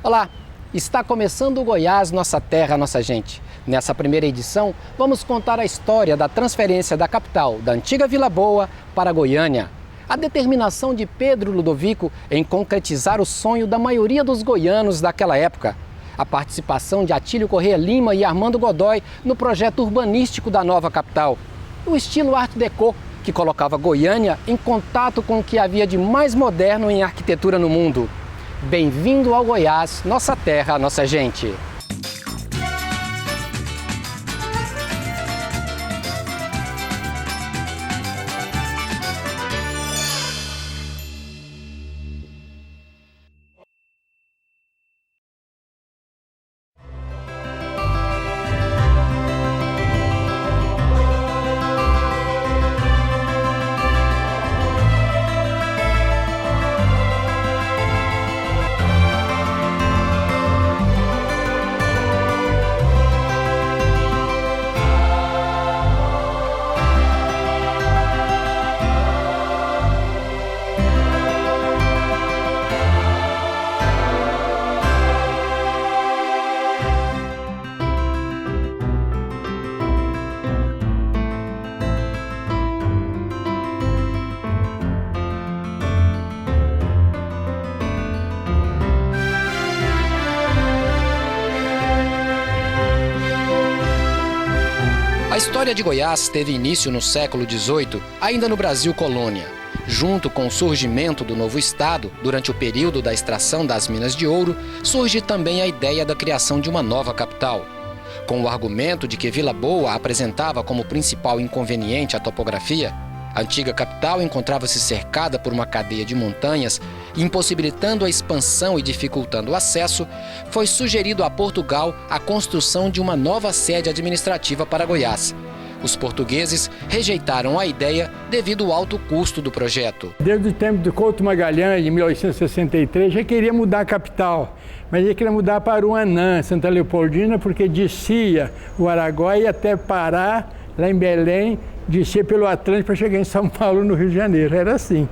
Olá, está começando o Goiás, nossa terra, nossa gente. Nessa primeira edição, vamos contar a história da transferência da capital, da antiga Vila Boa, para Goiânia. A determinação de Pedro Ludovico em concretizar o sonho da maioria dos goianos daquela época. A participação de Atílio Corrêa Lima e Armando Godoy no projeto urbanístico da nova capital. O estilo Art Deco, que colocava Goiânia em contato com o que havia de mais moderno em arquitetura no mundo. Bem-vindo ao Goiás, nossa terra, nossa gente. A história de Goiás teve início no século XVIII, ainda no Brasil colônia. Junto com o surgimento do novo estado, durante o período da extração das minas de ouro, surge também a ideia da criação de uma nova capital. Com o argumento de que Vila Boa apresentava como principal inconveniente a topografia, a antiga capital encontrava-se cercada por uma cadeia de montanhas, impossibilitando a expansão e dificultando o acesso, foi sugerido a Portugal a construção de uma nova sede administrativa para Goiás. Os portugueses rejeitaram a ideia devido ao alto custo do projeto. Desde o tempo do Couto Magalhães, em 1863, já queria mudar a capital, mas ele queria mudar para Uanã, Santa Leopoldina, porque descia o Araguaia e até Pará, lá em Belém, descer pelo Atlântico para chegar em São Paulo, no Rio de Janeiro. Era assim.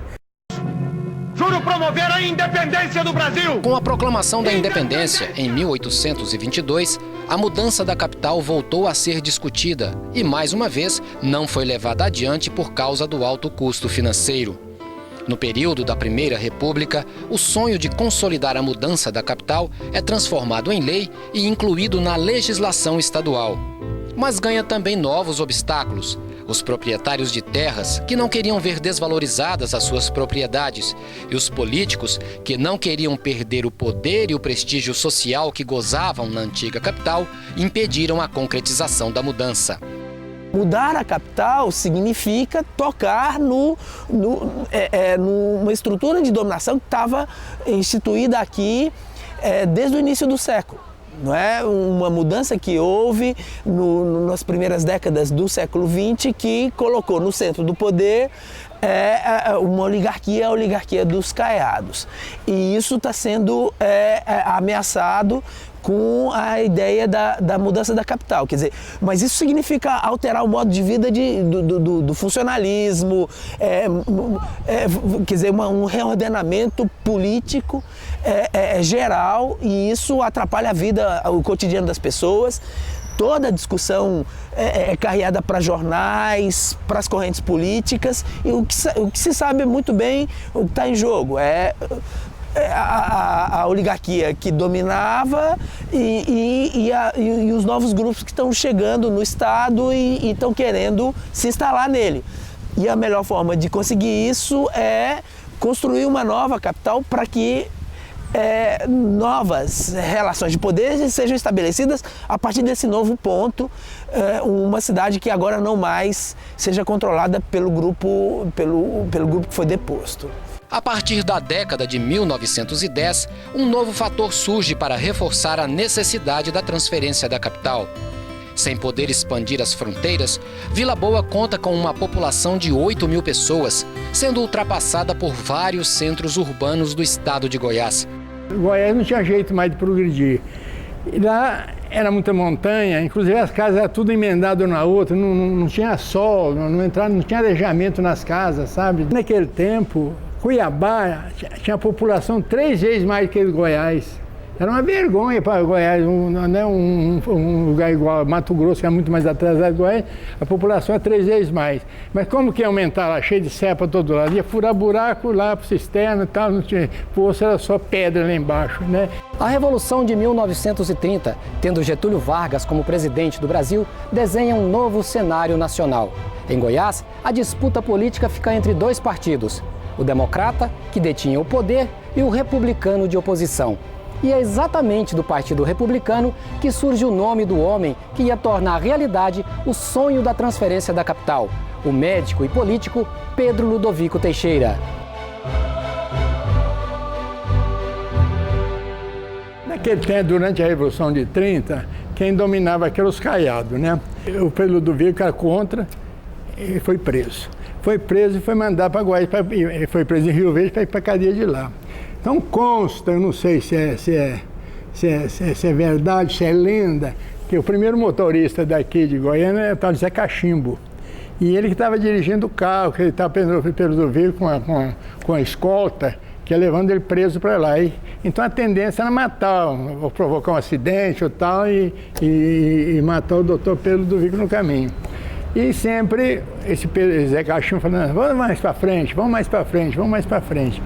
Juro promover a independência do Brasil! Com a proclamação da independência, em 1822, a mudança da capital voltou a ser discutida e, mais uma vez, não foi levada adiante por causa do alto custo financeiro. No período da Primeira República, o sonho de consolidar a mudança da capital é transformado em lei e incluído na legislação estadual. Mas ganha também novos obstáculos. Os proprietários de terras, que não queriam ver desvalorizadas as suas propriedades, e os políticos, que não queriam perder o poder e o prestígio social que gozavam na antiga capital, impediram a concretização da mudança. Mudar a capital significa tocar numa estrutura de dominação que estava instituída aqui desde o início do século. Não é uma mudança que houve nas primeiras décadas do século XX, que colocou no centro do poder uma oligarquia, a oligarquia dos caiados. E isso está sendo ameaçado com a ideia da mudança da capital. Quer dizer, mas isso significa alterar o modo de vida do funcionalismo, quer dizer, um reordenamento político geral, e isso atrapalha a vida, o cotidiano das pessoas. Toda a discussão é carreada para jornais, para as correntes políticas, e o que se sabe muito bem, o que está em jogo a oligarquia que dominava e os novos grupos que estão chegando no Estado e estão querendo se instalar nele. E a melhor forma de conseguir isso é construir uma nova capital para que novas relações de poder sejam estabelecidas a partir desse novo ponto, uma cidade que agora não mais seja controlada pelo grupo que foi deposto. A partir da década de 1910, um novo fator surge para reforçar a necessidade da transferência da capital. Sem poder expandir as fronteiras, Vila Boa conta com uma população de 8.000 pessoas, sendo ultrapassada por vários centros urbanos do estado de Goiás. Goiás não tinha jeito mais de progredir. E lá era muita montanha, inclusive as casas eram tudo emendado na outra, não tinha sol, não tinha arejamento nas casas, sabe? Naquele tempo, Cuiabá tinha população 3 vezes mais que Goiás. Era uma vergonha para Goiás, um lugar igual Mato Grosso, que é muito mais atrasado que Goiás, a população é 3 vezes mais. Mas como que ia aumentar lá, cheio de serra para todo lado? Ia furar buraco lá para o cisterna e tal, não tinha poço, era só pedra lá embaixo, né? A Revolução de 1930, tendo Getúlio Vargas como presidente do Brasil, desenha um novo cenário nacional. Em Goiás, a disputa política fica entre 2 partidos, o democrata, que detinha o poder, e o republicano de oposição. E é exatamente do Partido Republicano que surge o nome do homem que ia tornar realidade o sonho da transferência da capital, o médico e político Pedro Ludovico Teixeira. Naquele tempo, durante a Revolução de 30, quem dominava aqui era os caiados, né? O Pedro Ludovico era contra e foi preso. Foi preso e foi mandado para Goiás, foi preso em Rio Verde para ir para a cadeia de lá. Então consta, eu não sei se é verdade, se é lenda, que o primeiro motorista daqui de Goiânia é o tal de Zé Cachimbo. E ele que estava dirigindo o carro, que ele estava pelo Ludovico com a escolta, que ia levando ele preso para lá. Então a tendência era matar, ou provocar um acidente ou tal, e matar o doutor Pedro Ludovico no caminho. E sempre esse Zé Cachimbo falando, vamos mais para frente, vamos mais para frente, vamos mais para frente.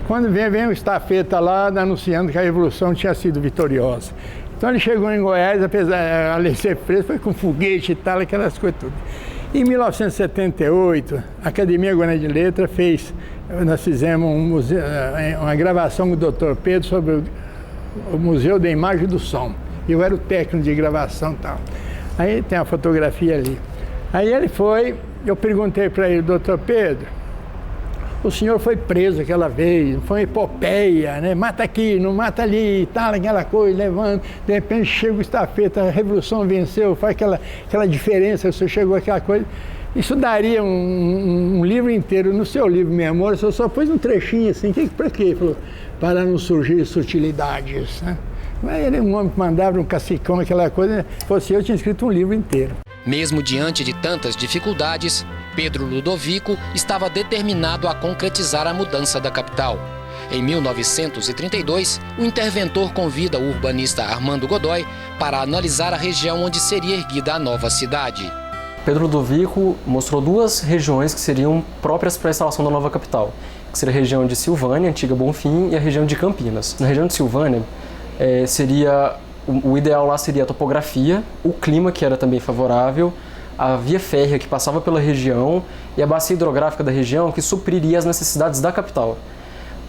Quando vem o estafeta lá anunciando que a Revolução tinha sido vitoriosa. Então ele chegou em Goiás, apesar de ser preso, foi com foguete e tal, aquelas coisas tudo. Em 1978, a Academia Goiana de Letras nós fizemos uma gravação com o Dr. Pedro sobre o Museu da Imagem e do Som. Eu era o técnico de gravação e tal. Aí tem a fotografia ali. Aí ele foi, eu perguntei para ele, Dr. Pedro, o senhor foi preso aquela vez, foi uma epopeia, né? Mata aqui, não mata ali, tal, aquela coisa, levando. De repente chega o estafeta, a Revolução venceu, faz aquela diferença, o senhor chegou àquela coisa. Isso daria um livro inteiro. No seu livro Memória, o senhor só pôs um trechinho assim, para quê? Ele falou, para não surgir sutilidades, né? Mas ele é um homem que mandava um cacicão, aquela coisa, se fosse eu tinha escrito um livro inteiro. Mesmo diante de tantas dificuldades, Pedro Ludovico estava determinado a concretizar a mudança da capital. Em 1932, o interventor convida o urbanista Armando Godoy para analisar a região onde seria erguida a nova cidade. Pedro Ludovico mostrou 2 regiões que seriam próprias para a instalação da nova capital, que seria a região de Silvânia, antiga Bonfim, e a região de Campinas. Na região de Silvânia, o ideal lá seria a topografia, o clima, que era também favorável, a via férrea que passava pela região e a bacia hidrográfica da região que supriria as necessidades da capital.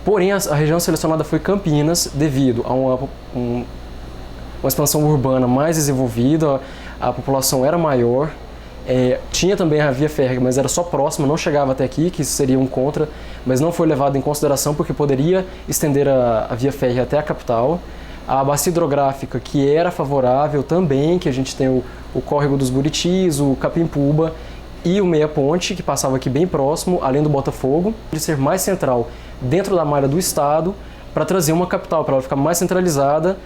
Porém, a região selecionada foi Campinas devido a uma expansão urbana mais desenvolvida, a população era maior, tinha também a via férrea, mas era só próxima, não chegava até aqui, que seria um contra, mas não foi levado em consideração porque poderia estender a via férrea até a capital. A bacia hidrográfica, que era favorável também, que a gente tem o Córrego dos Buritis, o Capimpuba e o Meia Ponte, que passava aqui bem próximo, além do Botafogo, de ser mais central dentro da malha do estado, para trazer uma capital, para ela ficar mais centralizada,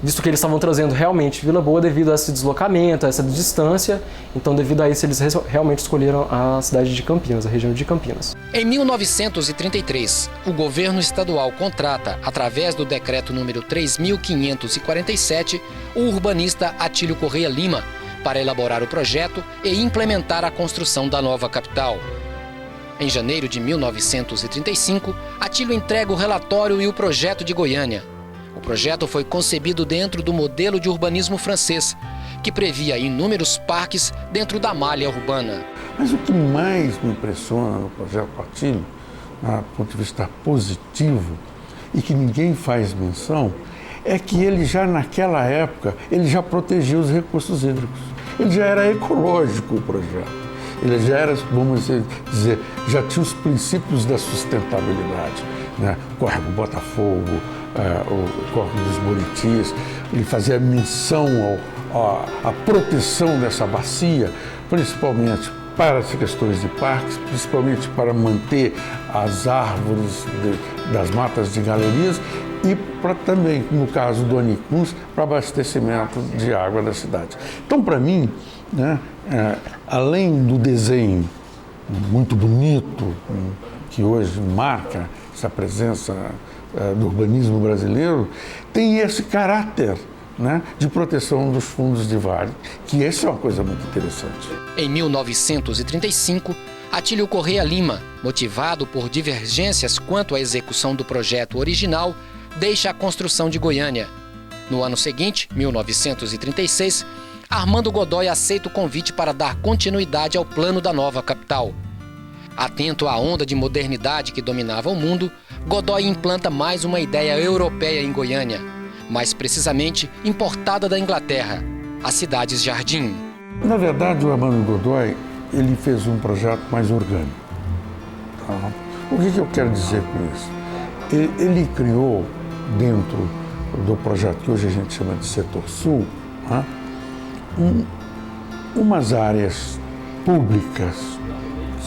visto que eles estavam trazendo realmente Vila Boa devido a esse deslocamento, a essa distância. Então, devido a isso, eles realmente escolheram a cidade de Campinas, a região de Campinas. Em 1933, o governo estadual contrata, através do decreto número 3.547, o urbanista Atílio Correia Lima para elaborar o projeto e implementar a construção da nova capital. Em janeiro de 1935, Atílio entrega o relatório e o projeto de Goiânia. O projeto foi concebido dentro do modelo de urbanismo francês, que previa inúmeros parques dentro da malha urbana. Mas o que mais me impressiona no projeto Atílio, do ponto de vista positivo, e que ninguém faz menção, é que ele já naquela época, ele já protegia os recursos hídricos. Ele já era ecológico o projeto. Ele já era, vamos dizer, já tinha os princípios da sustentabilidade, né? Córrego Botafogo, o Córrego dos Buritis, ele fazia menção à proteção dessa bacia, principalmente para as questões de parques, principalmente para manter as árvores das matas de galerias e para também, no caso do Anicuns, para abastecimento de água da cidade. Então, para mim, né, além do desenho muito bonito, que hoje marca essa presença do urbanismo brasileiro, tem esse caráter, né, de proteção dos fundos de vale, que essa é uma coisa muito interessante. Em 1935, Atílio Corrêa Lima, motivado por divergências quanto à execução do projeto original, deixa a construção de Goiânia. No ano seguinte, 1936, Armando Godoy aceita o convite para dar continuidade ao plano da nova capital. Atento à onda de modernidade que dominava o mundo, Godoy implanta mais uma ideia europeia em Goiânia, mais precisamente importada da Inglaterra, as cidades-jardim. Na verdade, o Armando Godoy, ele fez um projeto mais orgânico. Tá? O que eu quero dizer com isso? Ele criou, dentro do projeto que hoje a gente chama de Setor Sul, tá? Umas áreas públicas,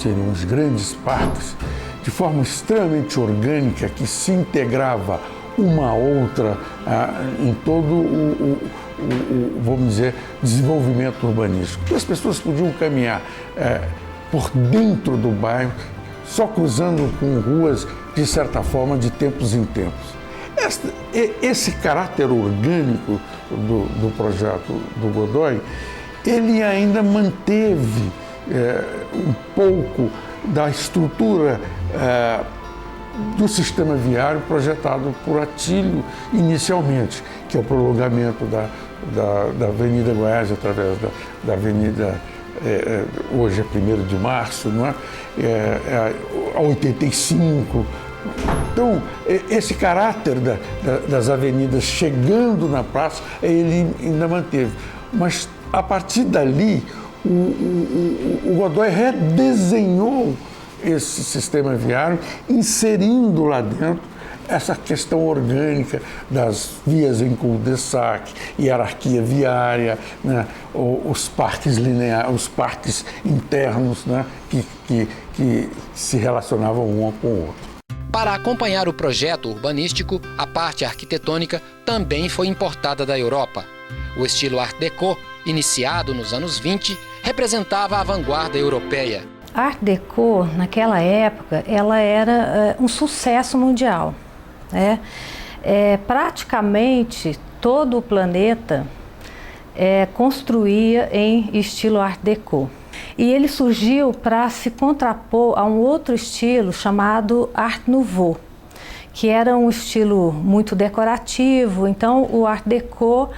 seriam os grandes parques, de forma extremamente orgânica, que se integrava uma a outra em todo vamos dizer, desenvolvimento urbanístico. As pessoas podiam caminhar por dentro do bairro, só cruzando com ruas, de certa forma, de tempos em tempos. Esse caráter orgânico do projeto do Godoy, ele ainda manteve um pouco da estrutura do sistema viário projetado por Atílio inicialmente, que é o prolongamento da Avenida Goiás através da Avenida, hoje é 1º de março, não é? A 85. Então, esse caráter das avenidas chegando na praça, ele ainda manteve. Mas, a partir dali, o Godoy redesenhou esse sistema viário, inserindo lá dentro essa questão orgânica das vias em cul-de-sac, hierarquia viária, né, os parques lineares, os parques internos, né, que se relacionavam um com o outro. Para acompanhar o projeto urbanístico, a parte arquitetônica também foi importada da Europa. O estilo Art Deco, iniciado nos anos 20, representava a vanguarda europeia. A Art Deco, naquela época, ela era um sucesso mundial. Praticamente todo o planeta construía em estilo Art Deco. E ele surgiu para se contrapor a um outro estilo chamado Art Nouveau, que era um estilo muito decorativo. Então, o Art Deco,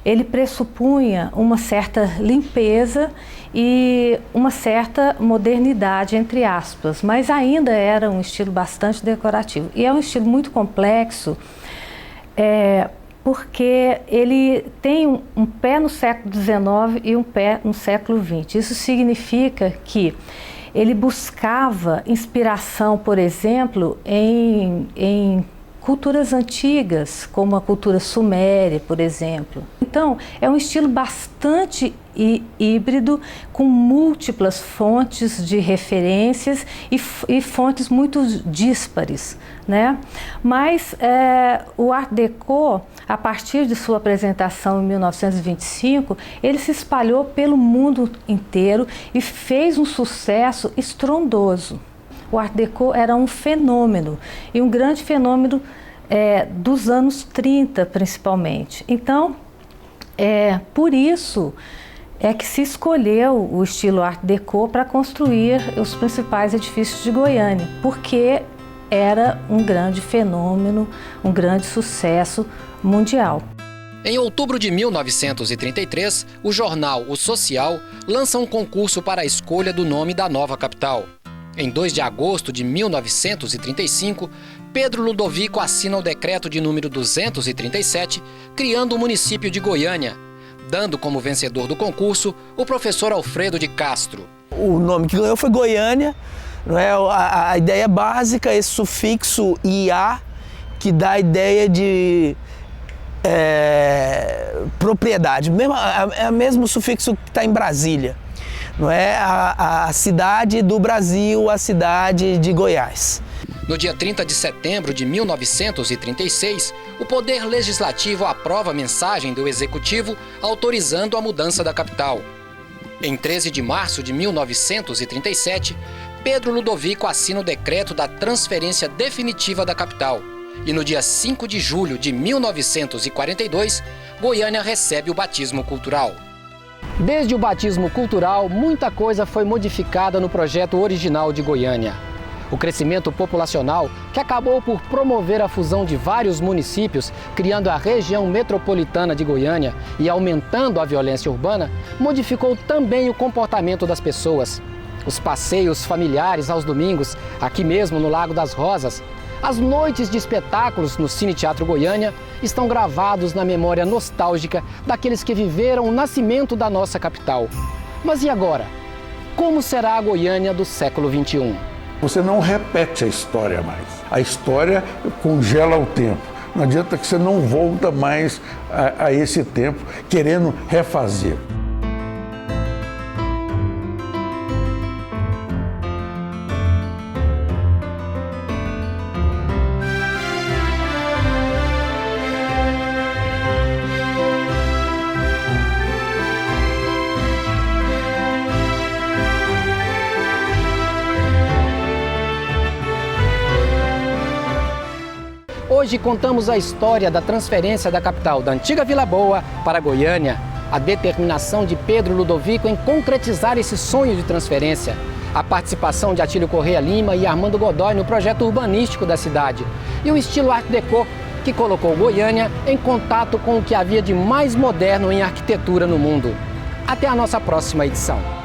ele pressupunha uma certa limpeza e uma certa modernidade, entre aspas, mas ainda era um estilo bastante decorativo. E é um estilo muito complexo, porque ele tem um pé no século XIX e um pé no século XX. Isso significa que ele buscava inspiração, por exemplo, em culturas antigas, como a cultura suméria, por exemplo. Então, é um estilo bastante híbrido, com múltiplas fontes de referências e fontes muito díspares, né? Mas o Art Deco, a partir de sua apresentação em 1925, ele se espalhou pelo mundo inteiro e fez um sucesso estrondoso. O Art Deco era um fenômeno, e um grande fenômeno dos anos 30, principalmente. Então, por isso que se escolheu o estilo Art Deco para construir os principais edifícios de Goiânia, porque era um grande fenômeno, um grande sucesso mundial. Em outubro de 1933, o jornal O Social lança um concurso para a escolha do nome da nova capital. Em 2 de agosto de 1935, Pedro Ludovico assina o decreto de número 237, criando o município de Goiânia, dando como vencedor do concurso o professor Alfredo de Castro. O nome que ganhou foi Goiânia, não é? A ideia básica, esse sufixo IA, que dá a ideia de propriedade, é o mesmo sufixo que está em Brasília. Não é a cidade do Brasil, a cidade de Goiás. No dia 30 de setembro de 1936, o Poder Legislativo aprova a mensagem do Executivo autorizando a mudança da capital. Em 13 de março de 1937, Pedro Ludovico assina o decreto da transferência definitiva da capital, E no dia 5 de julho de 1942, Goiânia recebe o batismo cultural. Desde o batismo cultural, muita coisa foi modificada no projeto original de Goiânia. O crescimento populacional, que acabou por promover a fusão de vários municípios, criando a região metropolitana de Goiânia e aumentando a violência urbana, modificou também o comportamento das pessoas. Os passeios familiares aos domingos, aqui mesmo no Lago das Rosas, as noites de espetáculos no Cine Teatro Goiânia estão gravados na memória nostálgica daqueles que viveram o nascimento da nossa capital. Mas e agora? Como será a Goiânia do século XXI? Você não repete a história mais. A história congela o tempo. Não adianta que você não volta mais a esse tempo querendo refazer. Hoje contamos a história da transferência da capital da antiga Vila Boa para Goiânia, a determinação de Pedro Ludovico em concretizar esse sonho de transferência, a participação de Atílio Correia Lima e Armando Godoy no projeto urbanístico da cidade e o estilo Art Deco, que colocou Goiânia em contato com o que havia de mais moderno em arquitetura no mundo. Até a nossa próxima edição.